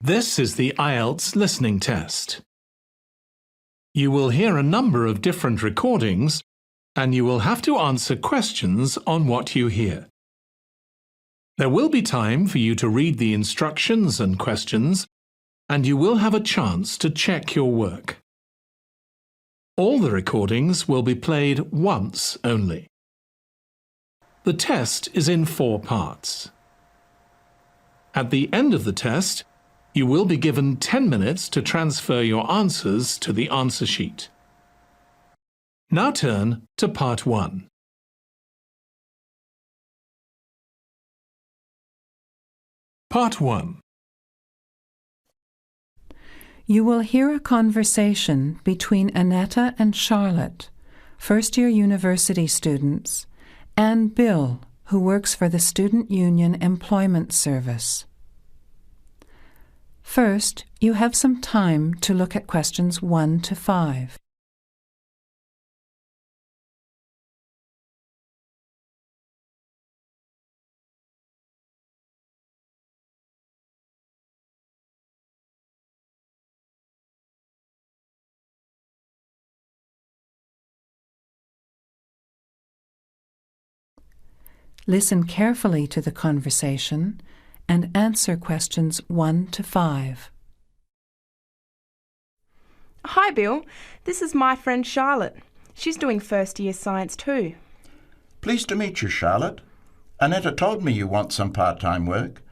This is the IELTS listening test. You will hear a number of different recordings and you will have to answer questions on what you hear. There will be time for you to read the instructions and questions, and you will have a chance to check your work. All the recordings will be played once only. The test is in 4 parts. At the end of the test, you will be given 10 minutes to transfer your answers to the answer sheet. Now turn to Part 1. Part 1. You will hear a conversation between Annetta and Charlotte, first-year university students, and Bill, who works for the Student Union Employment Service. First, you have some time to look at questions 1 to 5. Listen carefully to the conversation and answer questions 1 to 5. Hi Bill, this is my friend Charlotte. She's doing first-year science too. Pleased to meet you, Charlotte. Annetta told me you want some part-time work.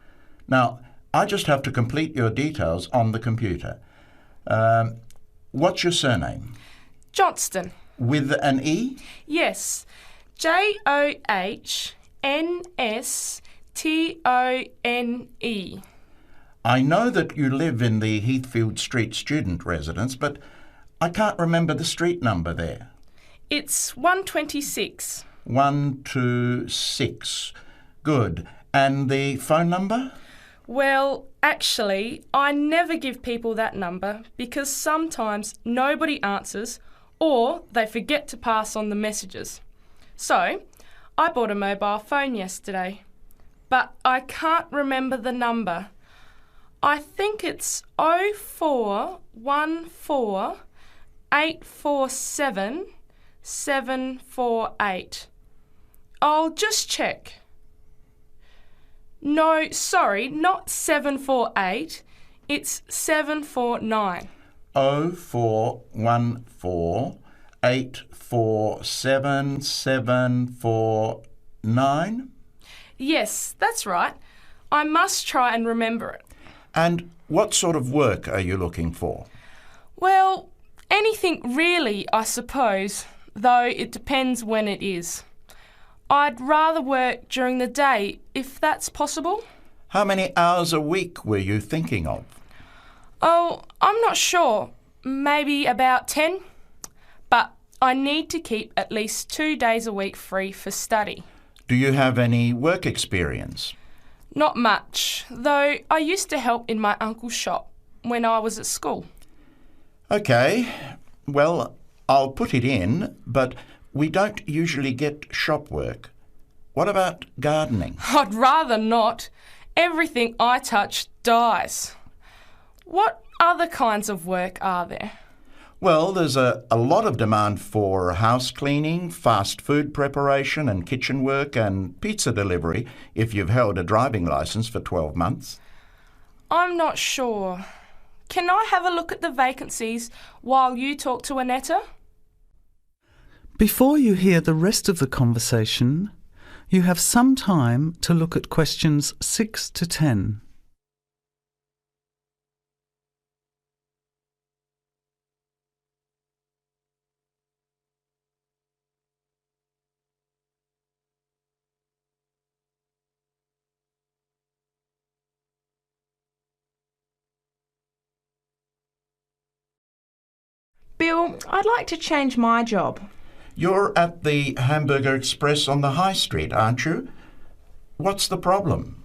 Now, I just have to complete your details on the computer. What's your surname? Johnston. With an E? Yes, Johnstone. I know that you live in the Heathfield Street student residence, but I can't remember the street number there. It's 126. 126. Good. And the phone number? Well, actually, I never give people that number because sometimes nobody answers or they forget to pass on the messages. So, I bought a mobile phone yesterday, but I can't remember the number. I think it's 0414 847 748. I'll just check. No, sorry, not 748. It's 749. 0414 847 749? Yes, that's right. I must try and remember it. And what sort of work are you looking for? Well, anything really, I suppose, though it depends when it is. I'd rather work during the day, if that's possible. How many hours a week were you thinking of? Oh, I'm not sure. Maybe about 10. But I need to keep at least 2 days a week free for study. Do you have any work experience? Not much, though I used to help in my uncle's shop when I was at school. OK, well, I'll put it in, but we don't usually get shop work. What about gardening? I'd rather not. Everything I touch dies. What other kinds of work are there? Well, there's a lot of demand for house cleaning, fast food preparation and kitchen work and pizza delivery if you've held a driving licence for 12 months. I'm not sure. Can I have a look at the vacancies while you talk to Annetta? Before you hear the rest of the conversation, you have some time to look at questions 6 to 10. Bill, I'd like to change my job. You're at the Hamburger Express on the High Street, aren't you? What's the problem?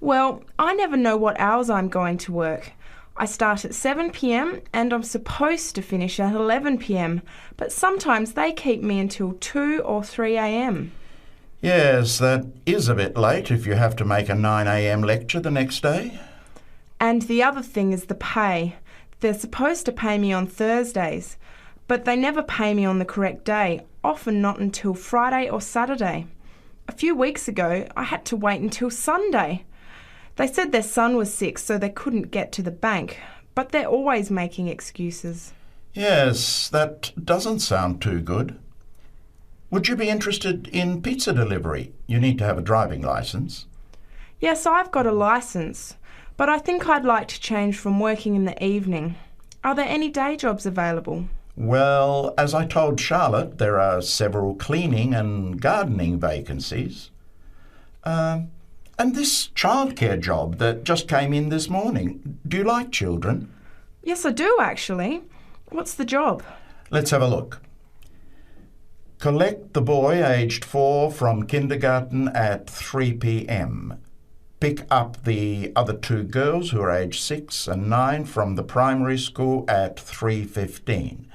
Well, I never know what hours I'm going to work. I start at 7 p.m. and I'm supposed to finish at 11 p.m, but sometimes they keep me until 2 or 3 a.m. Yes, that is a bit late if you have to make a 9 a.m. lecture the next day. And the other thing is the pay. They're supposed to pay me on Thursdays, but they never pay me on the correct day, often not until Friday or Saturday. A few weeks ago, I had to wait until Sunday. They said their son was sick, so they couldn't get to the bank, but they're always making excuses. Yes, that doesn't sound too good. Would you be interested in pizza delivery? You need to have a driving licence. Yes, I've got a licence, but I think I'd like to change from working in the evening. Are there any day jobs available? Well, as I told Charlotte, there are several cleaning and gardening vacancies. And this childcare job that just came in this morning. Do you like children? Yes, I do actually. What's the job? Let's have a look. Collect the boy aged 4 from kindergarten at 3 p.m. Pick up the other 2 girls who are aged 6 and 9 from the primary school at 3:15.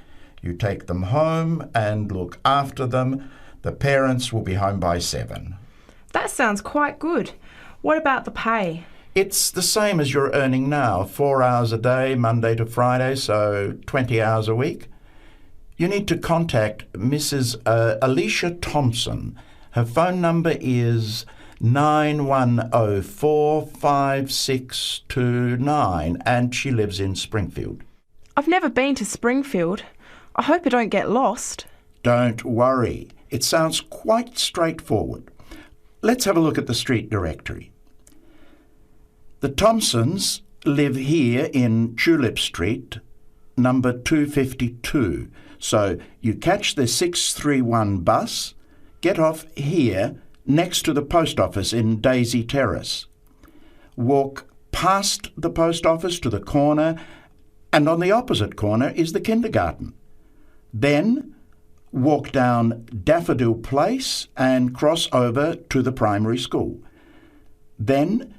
You take them home and look after them. The parents will be home by 7. That sounds quite good. What about the pay? It's the same as you're earning now, 4 hours a day, Monday to Friday, so 20 hours a week. You need to contact Mrs. Alicia Thompson. Her phone number is 91045629 and she lives in Springfield. I've never been to Springfield. I hope I don't get lost. Don't worry. It sounds quite straightforward. Let's have a look at the street directory. The Thompsons live here in Tulip Street, number 252. So you catch the 631 bus, get off here next to the post office in Daisy Terrace. Walk past the post office to the corner, and on the opposite corner is the kindergarten. Then walk down Daffodil Place and cross over to the primary school. Then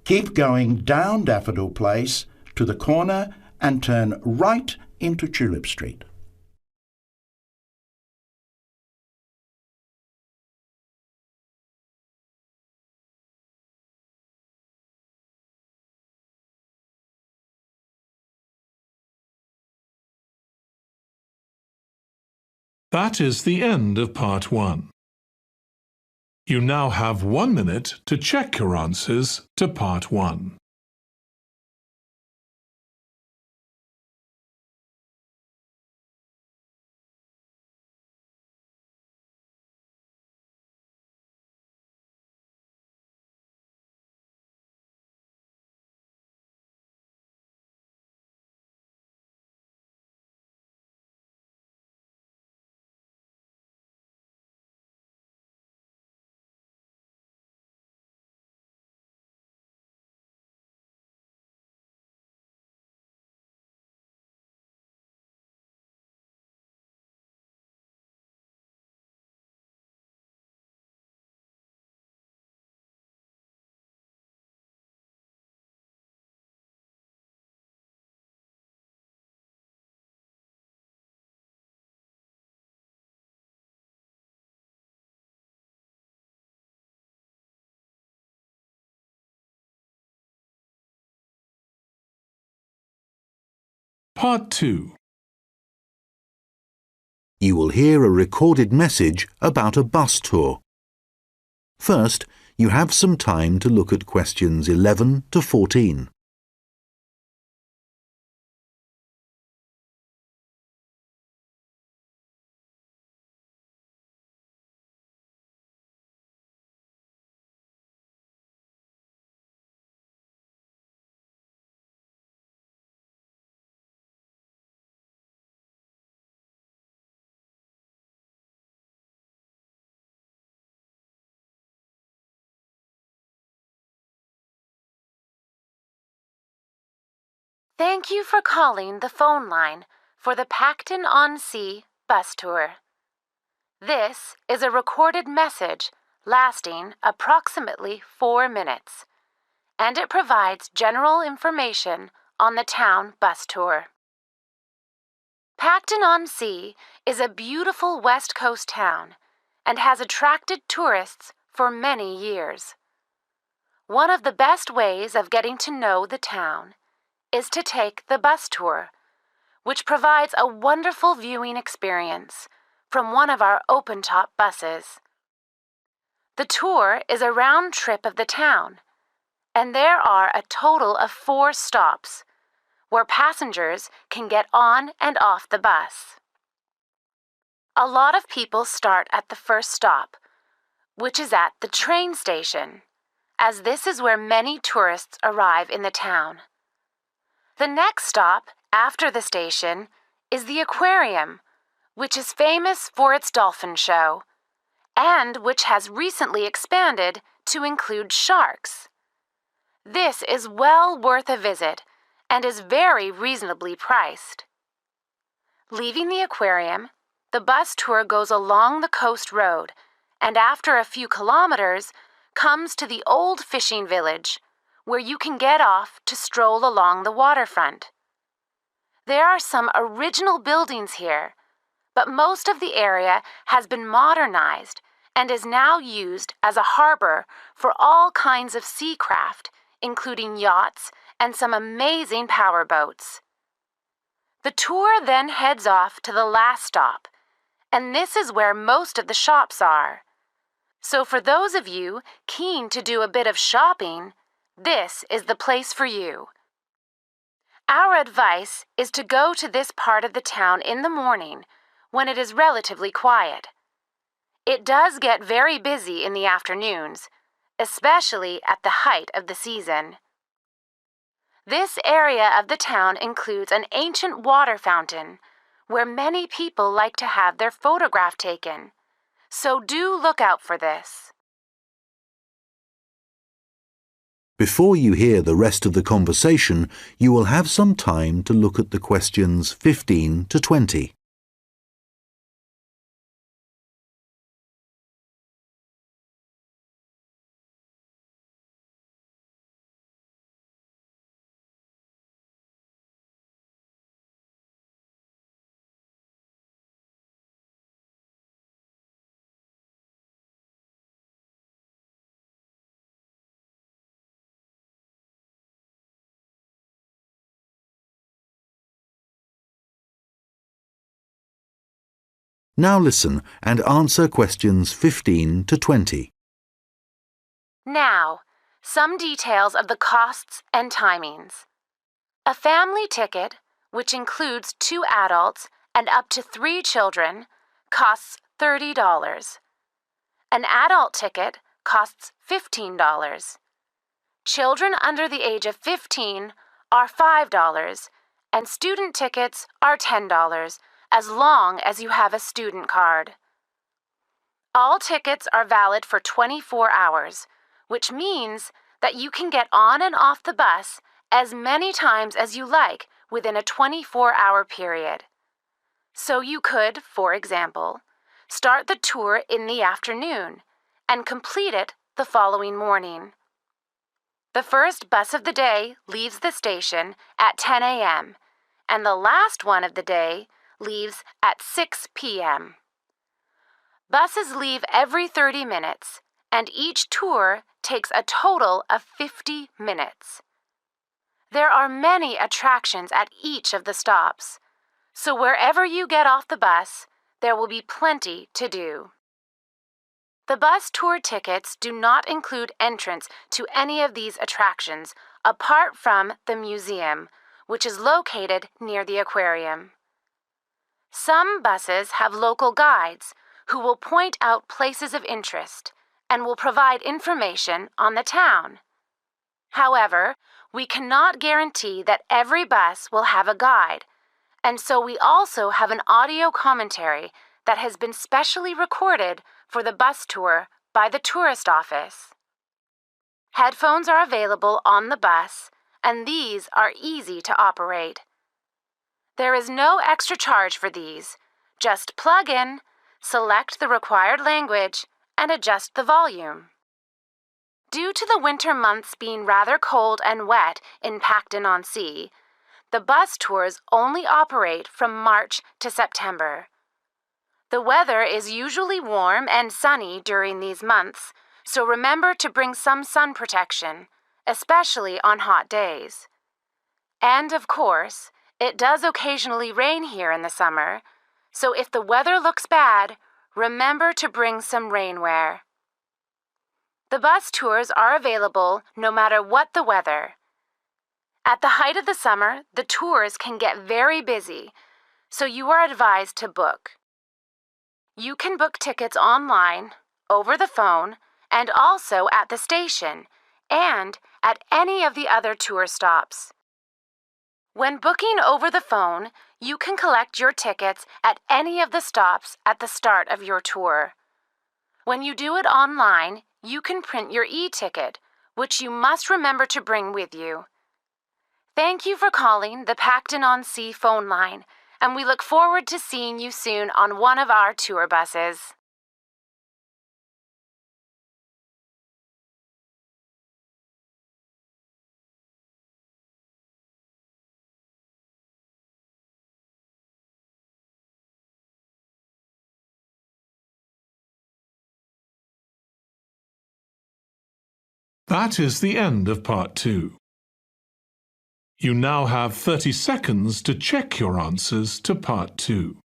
keep going down Daffodil Place to the corner and turn right into Tulip Street. That is the end of part 1. You now have 1 minute to check your answers to part 1. Part 2. You will hear a recorded message about a bus tour. First, you have some time to look at questions 11 to 14. Thank you for calling the phone line for the Pacton-on-Sea bus tour. This is a recorded message lasting approximately 4 minutes, and it provides general information on the town bus tour. Pacton-on-Sea is a beautiful West Coast town and has attracted tourists for many years. One of the best ways of getting to know the town is to take the bus tour, which provides a wonderful viewing experience from one of our open-top buses. The tour is a round trip of the town, and there are a total of 4 stops where passengers can get on and off the bus. A lot of people start at the first stop, which is at the train station, as this is where many tourists arrive in the town. The next stop after the station is the aquarium, which is famous for its dolphin show, and which has recently expanded to include sharks. This is well worth a visit and is very reasonably priced. Leaving the aquarium, the bus tour goes along the coast road and after a few kilometers comes to the old fishing village, where you can get off to stroll along the waterfront. There are some original buildings here, but most of the area has been modernized and is now used as a harbor for all kinds of sea craft, including yachts and some amazing powerboats. The tour then heads off to the last stop, and this is where most of the shops are. So for those of you keen to do a bit of shopping, this is the place for you. Our advice is to go to this part of the town in the morning when it is relatively quiet. It does get very busy in the afternoons, especially at the height of the season. This area of the town includes an ancient water fountain where many people like to have their photograph taken, so do look out for this. Before you hear the rest of the conversation, you will have some time to look at the questions 15 to 20. Now listen and answer questions 15 to 20. Now, some details of the costs and timings. A family ticket, which includes 2 adults and up to 3 children, costs $30. An adult ticket costs $15. Children under the age of 15 are $5, and student tickets are $10, as long as you have a student card. All tickets are valid for 24 hours, which means that you can get on and off the bus as many times as you like within a 24-hour period. So you could, for example, start the tour in the afternoon and complete it the following morning. The first bus of the day leaves the station at 10 a.m., and the last one of the day leaves at 6 p.m. Buses leave every 30 minutes, and each tour takes a total of 50 minutes. There are many attractions at each of the stops, so wherever you get off the bus, there will be plenty to do. The bus tour tickets do not include entrance to any of these attractions apart from the museum, which is located near the aquarium. Some buses have local guides who will point out places of interest and will provide information on the town. However, we cannot guarantee that every bus will have a guide, and so we also have an audio commentary that has been specially recorded for the bus tour by the tourist office. Headphones are available on the bus, and these are easy to operate. There is no extra charge for these. Just plug in, select the required language, and adjust the volume. Due to the winter months being rather cold and wet in Pacton-on-Sea, the bus tours only operate from March to September. The weather is usually warm and sunny during these months, so remember to bring some sun protection, especially on hot days. And of course, it does occasionally rain here in the summer, so if the weather looks bad, remember to bring some rainwear. The bus tours are available no matter what the weather. At the height of the summer, the tours can get very busy, so you are advised to book. You can book tickets online, over the phone, and also at the station, and at any of the other tour stops. When booking over the phone, you can collect your tickets at any of the stops at the start of your tour. When you do it online, you can print your e-ticket, which you must remember to bring with you. Thank you for calling the Pacton-on-Sea phone line, and we look forward to seeing you soon on one of our tour buses. That is the end of Part 2. You now have 30 seconds to check your answers to Part 2.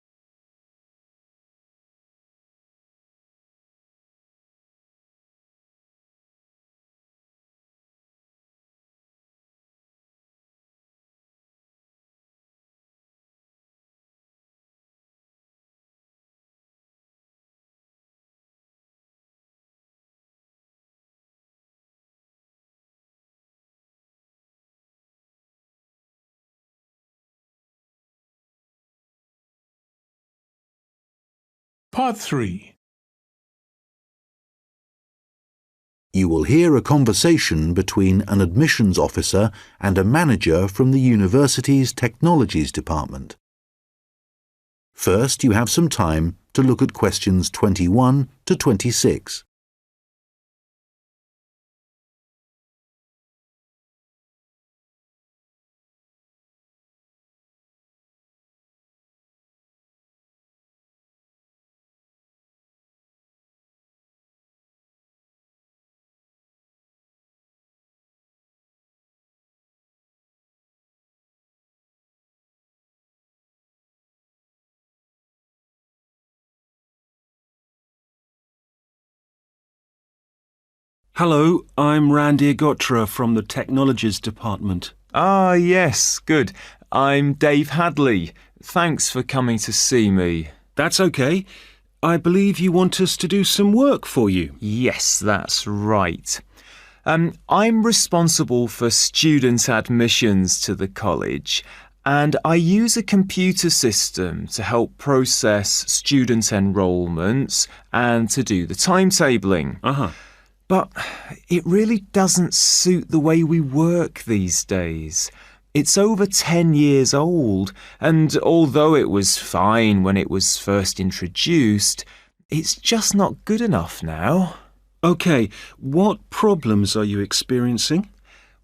Part 3. You will hear a conversation between an admissions officer and a manager from the university's technologies department. First, you have some time to look at questions 21 to 26. Hello, I'm Randy Agotra from the Technologies Department. Ah, yes, good. I'm Dave Hadley. Thanks for coming to see me. That's okay. I believe you want us to do some work for you. Yes, that's right. I'm responsible for student admissions to the college, and I use a computer system to help process student enrolments and to do the timetabling. But it really doesn't suit the way we work these days. It's over 10 years old, and although it was fine when it was first introduced, it's just not good enough now. OK, what problems are you experiencing?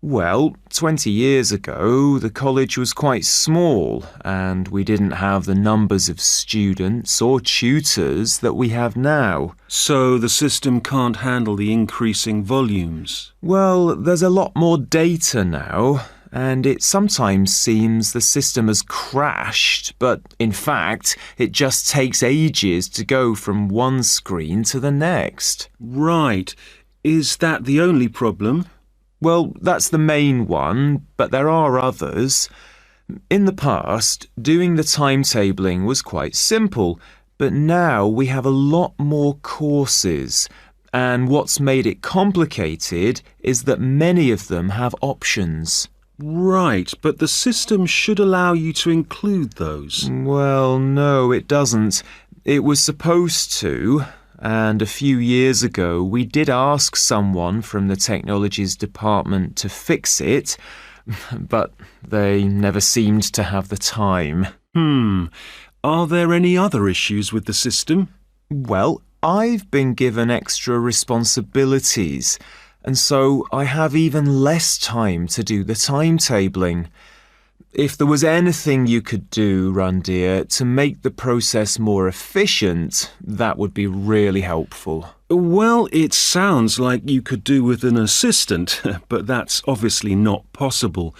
Well, 20 years ago, the college was quite small, and we didn't have the numbers of students or tutors that we have now. So the system can't handle the increasing volumes? Well, there's a lot more data now, and it sometimes seems the system has crashed, but in fact, it just takes ages to go from one screen to the next. Right. Is that the only problem? Well, that's the main one, but there are others. In the past, doing the timetabling was quite simple, but now we have a lot more courses, and what's made it complicated is that many of them have options. Right, but the system should allow you to include those. Well, no, it doesn't. It was supposed to. And a few years ago, we did ask someone from the technologies department to fix it, but they never seemed to have the time. Are there any other issues with the system? Well, I've been given extra responsibilities, and so I have even less time to do the timetabling. If there was anything you could do, Randir, to make the process more efficient, that would be really helpful. Well, it sounds like you could do with an assistant, but that's obviously not possible.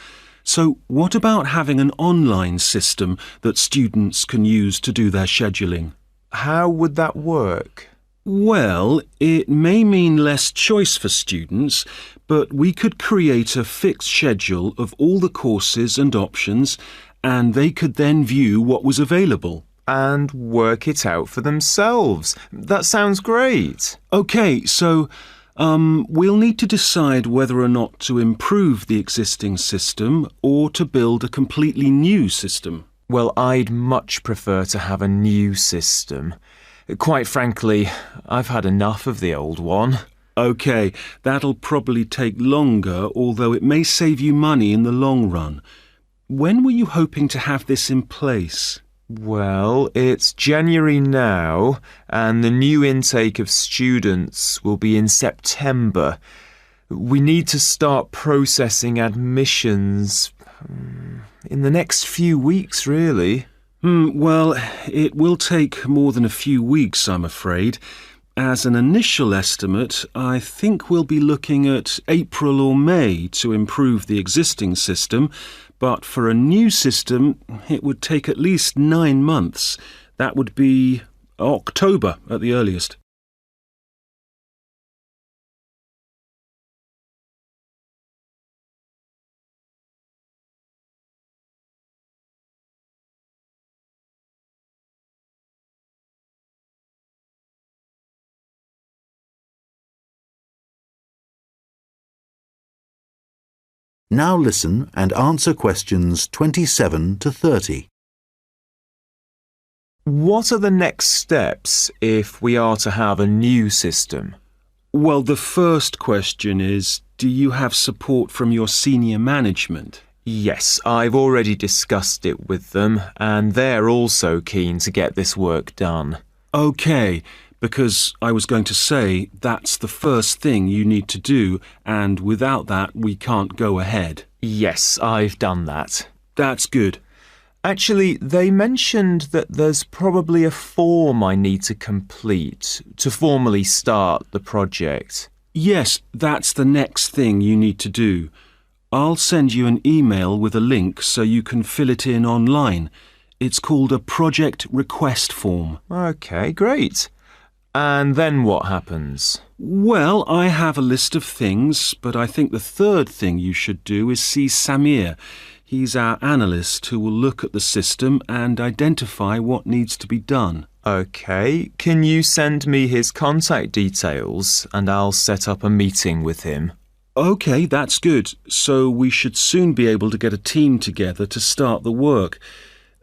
So what about having an online system that students can use to do their scheduling? How would that work? Well, it may mean less choice for students, but we could create a fixed schedule of all the courses and options, and they could then view what was available. And work it out for themselves. That sounds great. OK, so we'll need to decide whether or not to improve the existing system or to build a completely new system. Well, I'd much prefer to have a new system. Quite frankly, I've had enough of the old one. OK, that'll probably take longer, although it may save you money in the long run. When were you hoping to have this in place? Well, it's January now, and the new intake of students will be in September. We need to start processing admissions in the next few weeks, really. Well, it will take more than a few weeks, I'm afraid. As an initial estimate, I think we'll be looking at April or May to improve the existing system, but for a new system, it would take at least 9 months. That would be October at the earliest. Now listen and answer questions 27 to 30. What are the next steps if we are to have a new system? Well, the first question is, do you have support from your senior management? Yes, I've already discussed it with them, and they're also keen to get this work done. OK, because I was going to say that's the first thing you need to do, and without that we can't go ahead. Yes, I've done that. That's good. Actually, they mentioned that there's probably a form I need to complete to formally start the project. Yes, that's the next thing you need to do. I'll send you an email with a link so you can fill it in online. It's called a project request form. OK, great. And then what happens? Well, I have a list of things, but I think the third thing you should do is see Samir. He's our analyst who will look at the system and identify what needs to be done. OK, can you send me his contact details and I'll set up a meeting with him? OK, that's good. So we should soon be able to get a team together to start the work.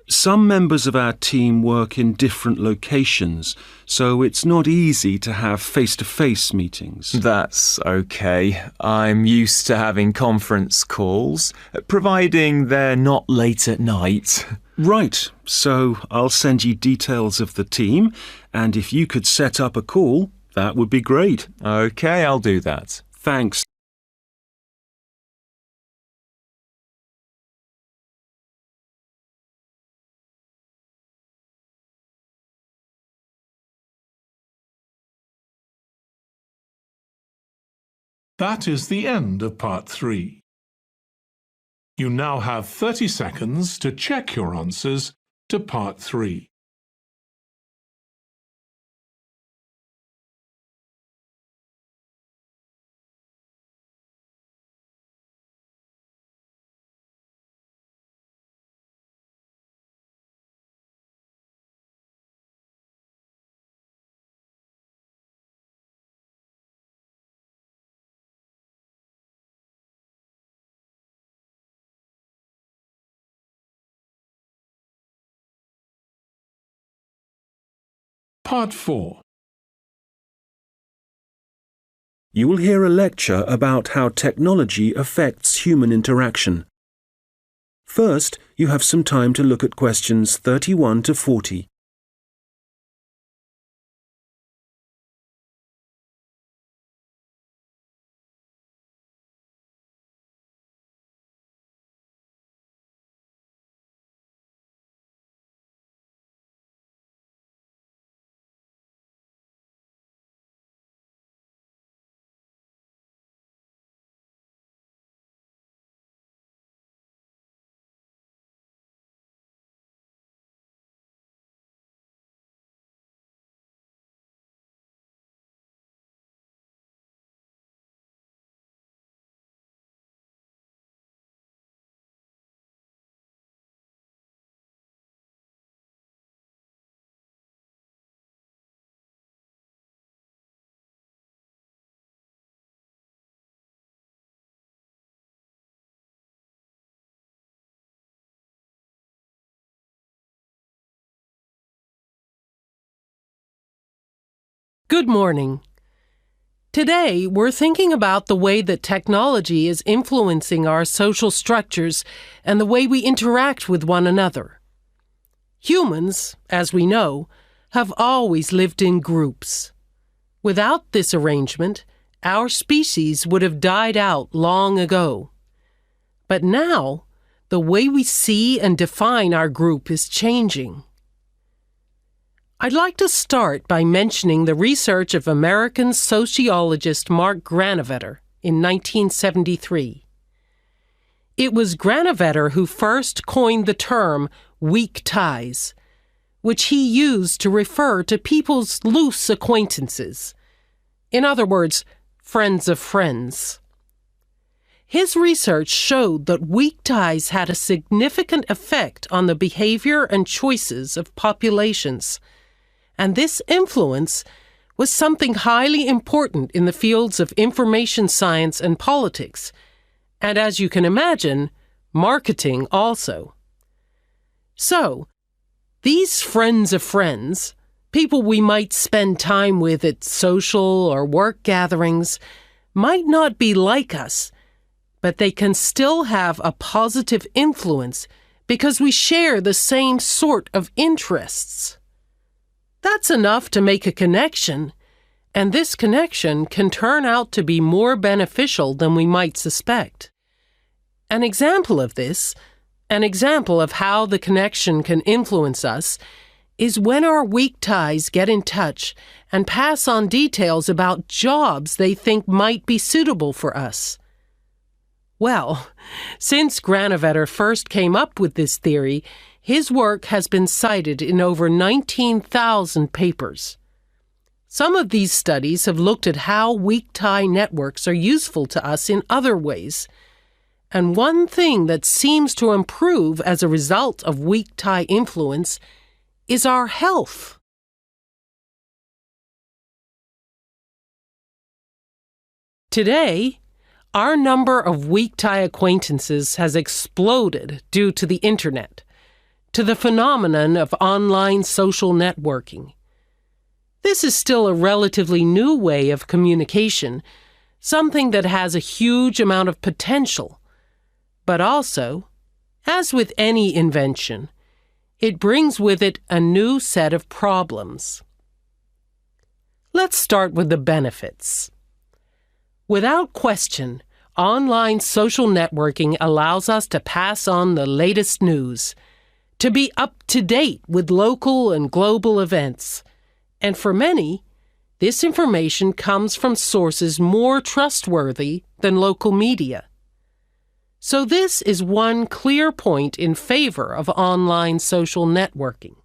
Some members of our team work in different locations, so it's not easy to have face-to-face meetings. That's okay. I'm used to having conference calls, providing they're not late at night. Right, so I'll send you details of the team, and if you could set up a call, that would be great. Okay, I'll do that. Thanks. That is the end of part 3. You now have 30 seconds to check your answers to part 3. Part 4. You will hear a lecture about how technology affects human interaction. First, you have some time to look at questions 31 to 40. Good morning. Today, we're thinking about the way that technology is influencing our social structures and the way we interact with one another. Humans, as we know, have always lived in groups. Without this arrangement, our species would have died out long ago. But now, the way we see and define our group is changing. I'd like to start by mentioning the research of American sociologist Mark Granovetter in 1973. It was Granovetter who first coined the term weak ties, which he used to refer to people's loose acquaintances. In other words, friends of friends. His research showed that weak ties had a significant effect on the behavior and choices of populations, and this influence was something highly important in the fields of information science and politics, and as you can imagine, marketing also. So, these friends of friends, people we might spend time with at social or work gatherings, might not be like us, but they can still have a positive influence because we share the same sort of interests. That's enough to make a connection, and this connection can turn out to be more beneficial than we might suspect. An example of this, an example of how the connection can influence us, is when our weak ties get in touch and pass on details about jobs they think might be suitable for us. Well, since Granovetter first came up with this theory, his work has been cited in over 19,000 papers. Some of these studies have looked at how weak tie networks are useful to us in other ways. And one thing that seems to improve as a result of weak tie influence is our health. Today, our number of weak tie acquaintances has exploded due to the Internet, to the phenomenon of online social networking. This is still a relatively new way of communication, something that has a huge amount of potential, but also, as with any invention, it brings with it a new set of problems. Let's start with the benefits. Without question, online social networking allows us to pass on the latest news, to be up to date with local and global events. And for many, this information comes from sources more trustworthy than local media. So this is one clear point in favor of online social networking.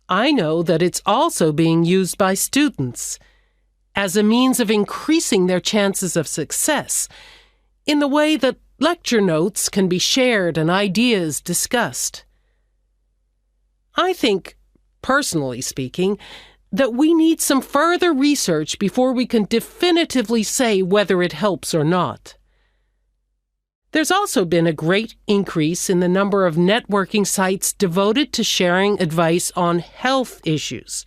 I know that it's also being used by students as a means of increasing their chances of success in the way that lecture notes can be shared and ideas discussed. I think, personally speaking, that we need some further research before we can definitively say whether it helps or not. There's also been a great increase in the number of networking sites devoted to sharing advice on health issues,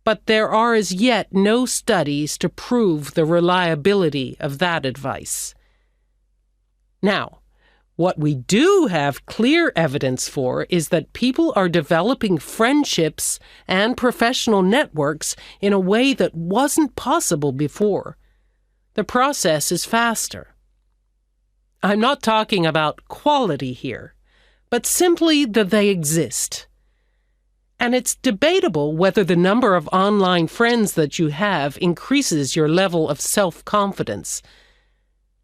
but there are as yet no studies to prove the reliability of that advice. Now, what we do have clear evidence for is that people are developing friendships and professional networks in a way that wasn't possible before. The process is faster. I'm not talking about quality here, but simply that they exist. And it's debatable whether the number of online friends that you have increases your level of self-confidence.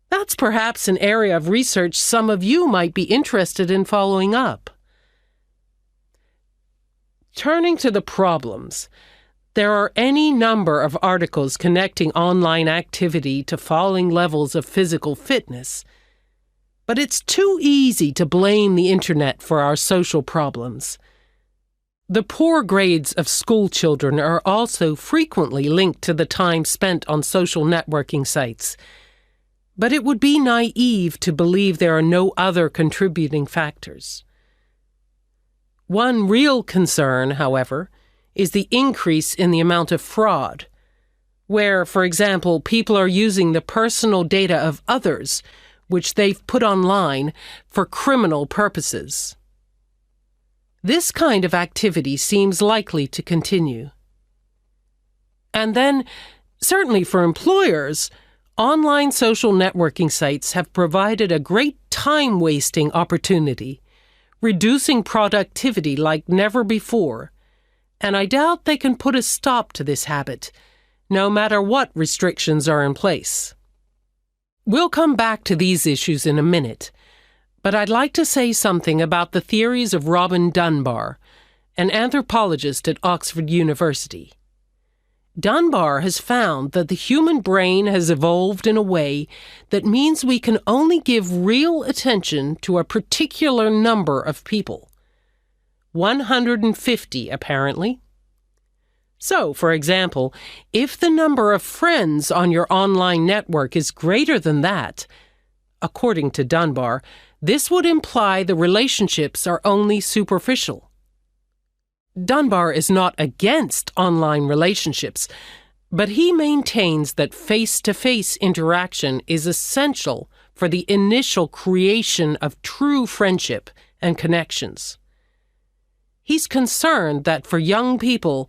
That's perhaps an area of research some of you might be interested in following up. Turning to the problems, there are any number of articles connecting online activity to falling levels of physical fitness. But it's too easy to blame the Internet for our social problems. The poor grades of school children are also frequently linked to the time spent on social networking sites. But it would be naive to believe there are no other contributing factors. One real concern, however, is the increase in the amount of fraud, where, for example, people are using the personal data of others, which they've put online, for criminal purposes. This kind of activity seems likely to continue. And then, certainly for employers, online social networking sites have provided a great time-wasting opportunity, reducing productivity like never before, and I doubt they can put a stop to this habit, no matter what restrictions are in place. We'll come back to these issues in a minute, but I'd like to say something about the theories of Robin Dunbar, an anthropologist at Oxford University. Dunbar has found that the human brain has evolved in a way that means we can only give real attention to a particular number of people. 150, apparently. So, for example, if the number of friends on your online network is greater than that, according to Dunbar, this would imply the relationships are only superficial. Dunbar is not against online relationships, but he maintains that face-to-face interaction is essential for the initial creation of true friendship and connections. He's concerned that for young people,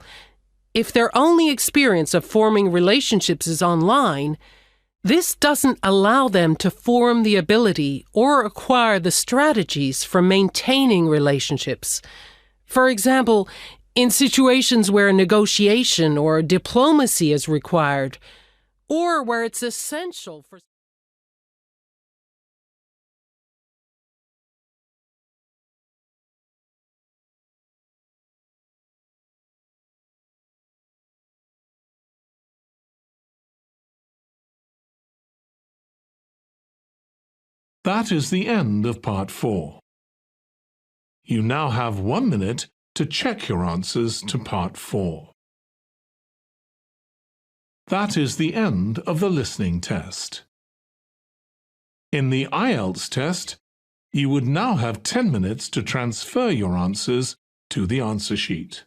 if their only experience of forming relationships is online, this doesn't allow them to form the ability or acquire the strategies for maintaining relationships. For example, in situations where negotiation or diplomacy is required, or where it's essential for... That is the end of Part 4. You now have 1 minute to check your answers to Part 4. That is the end of the listening test. In the IELTS test, you would now have 10 minutes to transfer your answers to the answer sheet.